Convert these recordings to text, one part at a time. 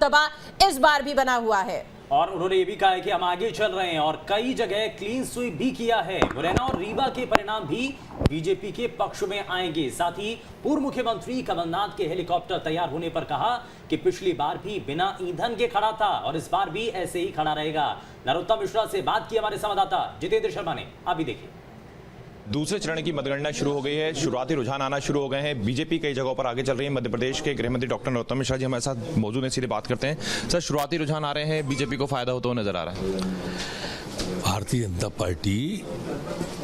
रुतबा इस बार भी बना हुआ है। और उन्होंने ये भी कहा है कि हम आगे चल रहे हैं और कई जगह क्लीन स्वीप भी किया है। मुरैना और रीवा के परिणाम भी बीजेपी के पक्ष में आएंगे। साथ ही पूर्व मुख्यमंत्री कमलनाथ के हेलीकॉप्टर तैयार होने पर कहा कि पिछली बार भी बिना ईंधन के खड़ा था और इस बार भी ऐसे ही खड़ा रहेगा। नरोत्तम मिश्रा से बात की हमारे संवाददाता जितेंद्र शर्मा ने, आप भी देखिए। दूसरे चरण की मतगणना शुरू हो गई है, शुरुआती रुझान आना शुरू हो गए हैं। बीजेपी कई जगहों पर आगे चल रही है। मध्य प्रदेश के गृह मंत्री डॉक्टर नरोत्तम मिश्रा जी हमारे साथ मौजूद हैं, सीधे बात करते हैं। सर, शुरुआती रुझान आ रहे हैं, बीजेपी को फायदा होता हुआ नजर आ रहा है। भारतीय जनता पार्टी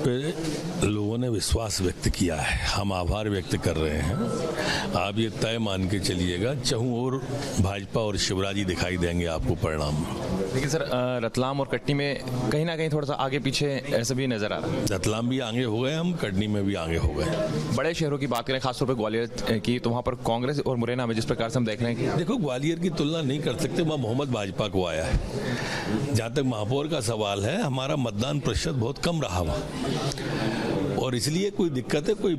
पे लोगों ने विश्वास व्यक्त किया है, हम आभार व्यक्त कर रहे हैं। आप ये तय मान के चलिएगा, चहु और भाजपा और शिवराज जी दिखाई देंगे आपको परिणाम में। लेकिन सर, रतलाम और कटनी में कहीं ना कहीं थोड़ा सा आगे पीछे ऐसा भी नजर आ रहा है। रतलाम भी आगे हो गए, हम कटनी में भी आगे हो गए। बड़े शहरों की बात करें, खासतौर पर ग्वालियर की, तो वहाँ पर कांग्रेस और मुरैना में जिस प्रकार से हम देख रहे हैं कि देखो, ग्वालियर की तुलना नहीं कर सकते, वहाँ मोहम्मद भाजपा को आया है। जहाँ तक महापौर का सवाल है, हमारा मतदान प्रतिशत बहुत कम रहा वहाँ और इसलिए कोई दिक्कत है कोई।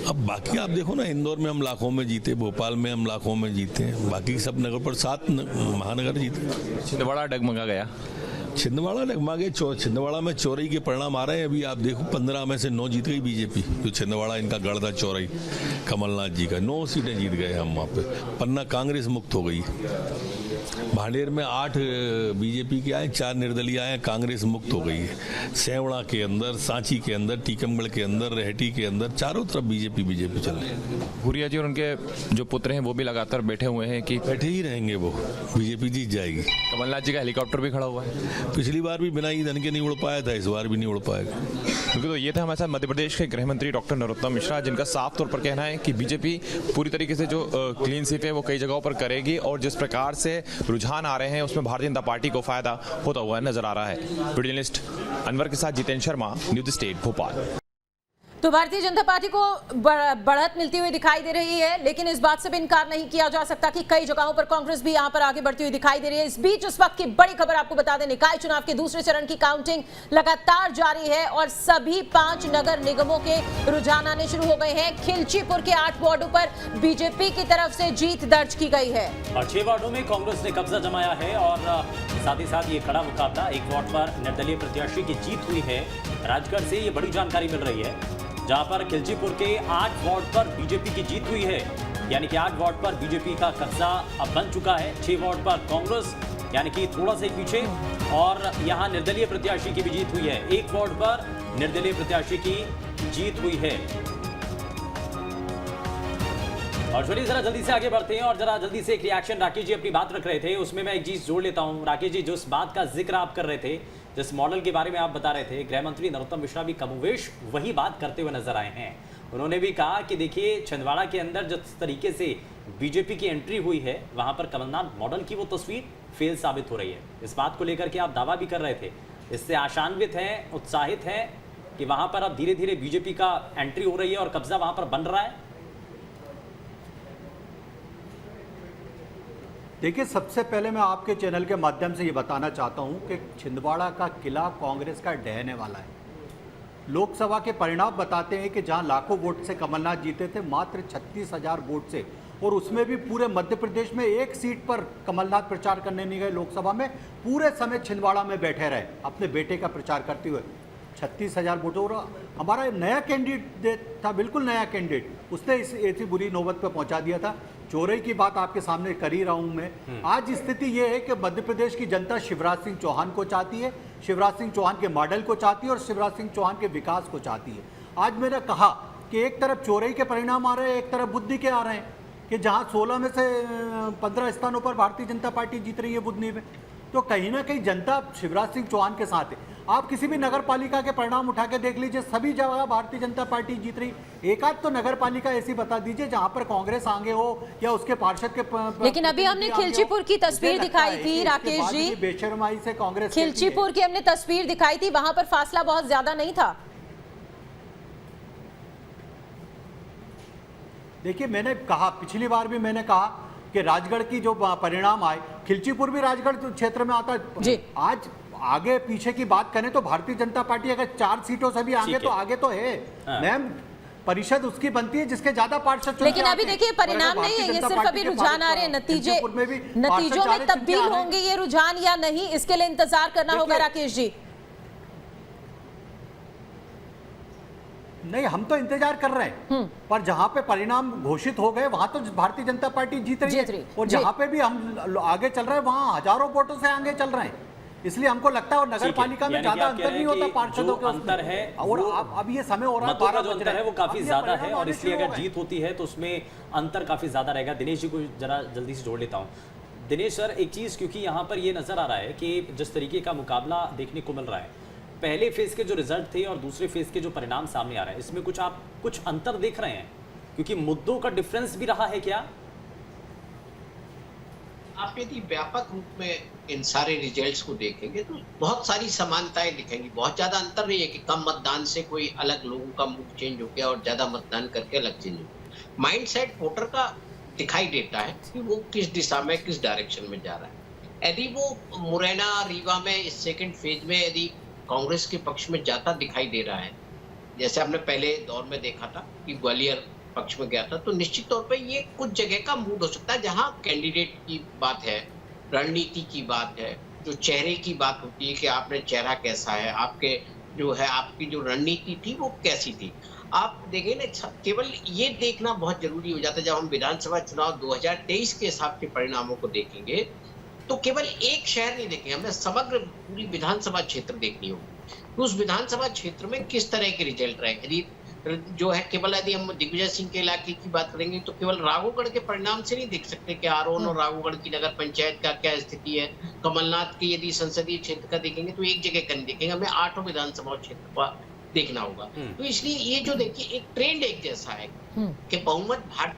अब बाकी आप देखो ना, इंदौर में हम लाखों में जीते, भोपाल में हम लाखों में जीते, बाकी सब नगर पर 7 महानगर जीते। छिंदवाड़ा डगमगा गया, छिंदवाड़ा डगमगे। छिंदवाड़ा में चौरई के परिणाम आ रहे हैं। अभी आप देखो 15 में से 9 जीत गई बीजेपी। जो छिंदवाड़ा इनका गढ़ था चौरई कमलनाथ जी का, 9 सीटें जीत गए हम वहाँ पे। पन्ना कांग्रेस मुक्त हो गई। भांडेर में 8 बीजेपी के आए, 4 निर्दलीय आए, कांग्रेस मुक्त हो गई है। सेवड़ा के अंदर, सांची के अंदर, टीकमगढ़ के अंदर, रेहटी के अंदर, चारों तरफ बीजेपी चल रही है। भूरिया जी और उनके जो पुत्र हैं वो भी लगातार बैठे हुए हैं कि बैठे ही रहेंगे, वो बीजेपी जीत जाएगी। कमलनाथ जी का हेलीकॉप्टर भी खड़ा हुआ है। पिछली बार भी बिना ईंधन के नहीं उड़ पाया था, इस बार भी नहीं उड़ पाएगा। क्योंकि तो ये था हमारे साथ मध्य प्रदेश के गृह मंत्री डॉक्टर नरोत्तम मिश्रा, जिनका साफ तौर पर कहना है कि बीजेपी पूरी तरीके से जो क्लीन स्वीप है वो कई जगहों पर करेगी और जिस प्रकार से रुझान आ रहे हैं उसमें भारतीय जनता पार्टी को फायदा होता हुआ नजर आ रहा है। वीडियो जर्नलिस्ट अनवर के साथ जितेंद्र शर्मा, न्यूज स्टेट भोपाल। तो भारतीय जनता पार्टी को बढ़त मिलती हुई दिखाई दे रही है, लेकिन इस बात से भी इनकार नहीं किया जा सकता कि कई जगहों पर कांग्रेस भी यहां पर आगे बढ़ती हुई दिखाई दे रही है। इस बीच इस वक्त की बड़ी खबर आपको बता दें, निकाय चुनाव के दूसरे चरण की काउंटिंग लगातार जारी है और सभी 5 नगर निगमों के रुझान आने शुरू हो गए हैं। खिलचीपुर के 8 वार्डों पर बीजेपी की तरफ से जीत दर्ज की गई है और 6 वार्डों में कांग्रेस ने कब्जा जमाया है और साथ ही साथ ये कड़ा मुकाबला। 1 वार्ड पर निर्दलीय प्रत्याशी की जीत हुई है। राजगढ़ से ये बड़ी जानकारी मिल रही है, जहां पर खिलचीपुर के 8 वार्ड पर बीजेपी की जीत हुई है, यानी कि 8 वार्ड पर बीजेपी का कब्जा अब बन चुका है। 6 वार्ड पर कांग्रेस यानी कि थोड़ा सा पीछे और यहां निर्दलीय प्रत्याशी की भी जीत हुई है। 1 वार्ड पर निर्दलीय प्रत्याशी की जीत हुई है। और चलिए जरा जल्दी से आगे बढ़ते हैं और जरा जल्दी से एक रिएक्शन राकेश जी अपनी बात रख रहे थे, उसमें मैं एक चीज जोड़ लेता हूं। राकेश जी, जिस बात का जिक्र आप कर रहे थे, जिस मॉडल के बारे में आप बता रहे थे, गृह मंत्री नरोत्तम मिश्रा भी कमोवेश वही बात करते हुए नजर आए हैं। उन्होंने भी कहा कि देखिए, छिंदवाड़ा के अंदर जिस तरीके से बीजेपी की एंट्री हुई है, वहां पर कमलनाथ मॉडल की वो तस्वीर फेल साबित हो रही है। इस बात को लेकर के आप दावा भी कर रहे थे, इससे आशान्वित हैं, उत्साहित हैं कि वहां पर अब धीरे धीरे बीजेपी का एंट्री हो रही है और कब्जा वहां पर बन रहा है। देखिए, सबसे पहले मैं आपके चैनल के माध्यम से ये बताना चाहता हूँ कि छिंदवाड़ा का किला कांग्रेस का ढहने वाला है। लोकसभा के परिणाम बताते हैं कि जहाँ लाखों वोट से कमलनाथ जीते थे, मात्र 36,000 वोट से, और उसमें भी पूरे मध्य प्रदेश में 1 सीट पर कमलनाथ प्रचार करने नहीं गए लोकसभा में, पूरे समय छिंदवाड़ा में बैठे रहे अपने बेटे का प्रचार करते हुए। 36,000 वोटों, और हमारा नया कैंडिडेट था, बिल्कुल नया कैंडिडेट, उसने इस ऐसी बुरी नौबत पर पहुंचा दिया था। चौरई की बात आपके सामने कर ही रहा हूं मैं। आज स्थिति ये है कि मध्य प्रदेश की जनता शिवराज सिंह चौहान को चाहती है, शिवराज सिंह चौहान के मॉडल को चाहती है और शिवराज सिंह चौहान के विकास को चाहती है। आज मैंने कहा कि एक तरफ चौरई के परिणाम आ रहे हैं, एक तरफ बुद्धि के आ रहे हैं, कि जहां 16 में से 15 स्थानों पर भारतीय जनता पार्टी जीत रही है बुद्धि में, तो कहीं ना कहीं जनता शिवराज सिंह चौहान के साथ है। आप किसी भी नगर पालिका के परिणाम उठा के देख लीजिए, सभी जगह भारतीय जनता पार्टी जीत रही। एक आध तो नगर पालिका ऐसी बता दीजिए जहां पर कांग्रेस आगे हो या उसके पार्षद के लेकिन अभी हमने खिलचीपुर की तस्वीर दिखाई थी राकेश जी, बेशर्माई से कांग्रेस खिलचीपुर की हमने तस्वीर दिखाई थी, वहां पर फासला बहुत ज्यादा नहीं था। देखिए, मैंने कहा, पिछली बार भी मैंने कहा कि राजगढ़ की जो परिणाम आए, खिलचीपुर भी राजगढ़ क्षेत्र में आता है। आज आगे पीछे की बात करें तो भारतीय जनता पार्टी अगर 4 सीटों से भी आगे तो आगे तो है मैम। परिषद उसकी बनती है जिसके ज्यादा पार्षद चुन के लेकिन अभी आते हैं। देखिए परिणाम और नहीं है, भारतीय ये जनता सिर्फ पार्टी अभी के रुझान आ रहे हैं, खिलचीपुर में भी पार्षद नतीजों जा में रहे हैं, चुन के तब्दील आ रहे हैं। होंगे ये रुझान या नहीं, इसके लिए इंतजार करना होगा देखिए, राकेश जी। नहीं, हम तो इंतजार कर रहे हैं, पर जहां पे परिणाम घोषित हो गए वहां तो भारतीय जनता पार्टी जीत रही है, और जी। जहां पे भी हम आगे चल रहे हैं वहां हजारों वोटों से आगे चल रहे हैं। इसलिए हमको लगता है और नगर पालिका में यानी कि ज्यादा आप कह अंतर रहे नहीं हैं होता कि पार्षदों जो के उसमें। अंतर है और वो अब ये समय हो रहा है, मतों का 12 जो बज अंतर रहे है वो हैं। काफी अब ये ज्यादा परिणाम है, और आने इसलिए शुरू हो अगर गए। जीत होती है तो उसमें अंतर काफी ज्यादा रहेगा। दिनेश जी को जरा जल्दी से जोड़ लेता हूँ। दिनेश सर, एक चीज क्योंकि यहाँ पर ये नजर आ रहा है कि जिस तरीके का मुकाबला देखने को मिल रहा है, पहले फेज के जो रिजल्ट थे और दूसरे फेज के जो परिणाम सामने आ रहे हैं, इसमें आप कुछ अंतर देख रहे हैं? क्योंकि मुद्दों का डिफरेंस भी रहा है क्या? आप यदि व्यापक रूप में इन सारे रिजल्ट्स को देखेंगे तो बहुत सारी समानताएं दिखेंगी। बहुत ज्यादा अंतर नहीं है कि कम मतदान से कोई अलग लोगों का मुख चेंज हो गया और ज्यादा मतदान करके अलग चेंज हो गया। माइंडसेट वोटर का दिखाई देता है कि वो किस दिशा में, किस डायरेक्शन में जा रहा है। यदि वो मुरैना रीवा में इस सेकंड फेज में यदि कांग्रेस के पक्ष में जाता दिखाई दे रहा है, जैसे आपने पहले दौर में देखा था कि ग्वालियर पक्ष में गया था, तो निश्चित तौर पे ये कुछ जगह का मूड हो सकता है जहां कैंडिडेट की बात है, रणनीति की बात है, जो चेहरे की बात होती है कि आपने चेहरा कैसा है, आपके जो है आपकी जो रणनीति थी वो कैसी थी। आप देखें ना, केवल ये देखना बहुत जरूरी हो जाता है। जब हम विधानसभा चुनाव 2023 के हिसाब के परिणामों को देखेंगे तो केवल एक शहर नहीं देखेंगे, हमें समग्र पूरी विधानसभा क्षेत्र देखनी होगी। तो उस विधानसभा क्षेत्र में किस तरह के रिजल्ट रहे। यदि जो है केवल यदि हम दिग्विजय सिंह के इलाके की बात करेंगे तो केवल राघोगढ़ के परिणाम से नहीं देख सकते कि आरोन और राघोगढ़ की नगर पंचायत का क्या स्थिति है। कमलनाथ के यदि संसदीय क्षेत्र का देखेंगे तो एक जगह का नहीं देखेंगे, हमें 8 विधानसभा क्षेत्र का देखना होगा। तो इसलिए ये जो देखिए एक ट्रेंड एक जैसा है कि बहुमत भाजपा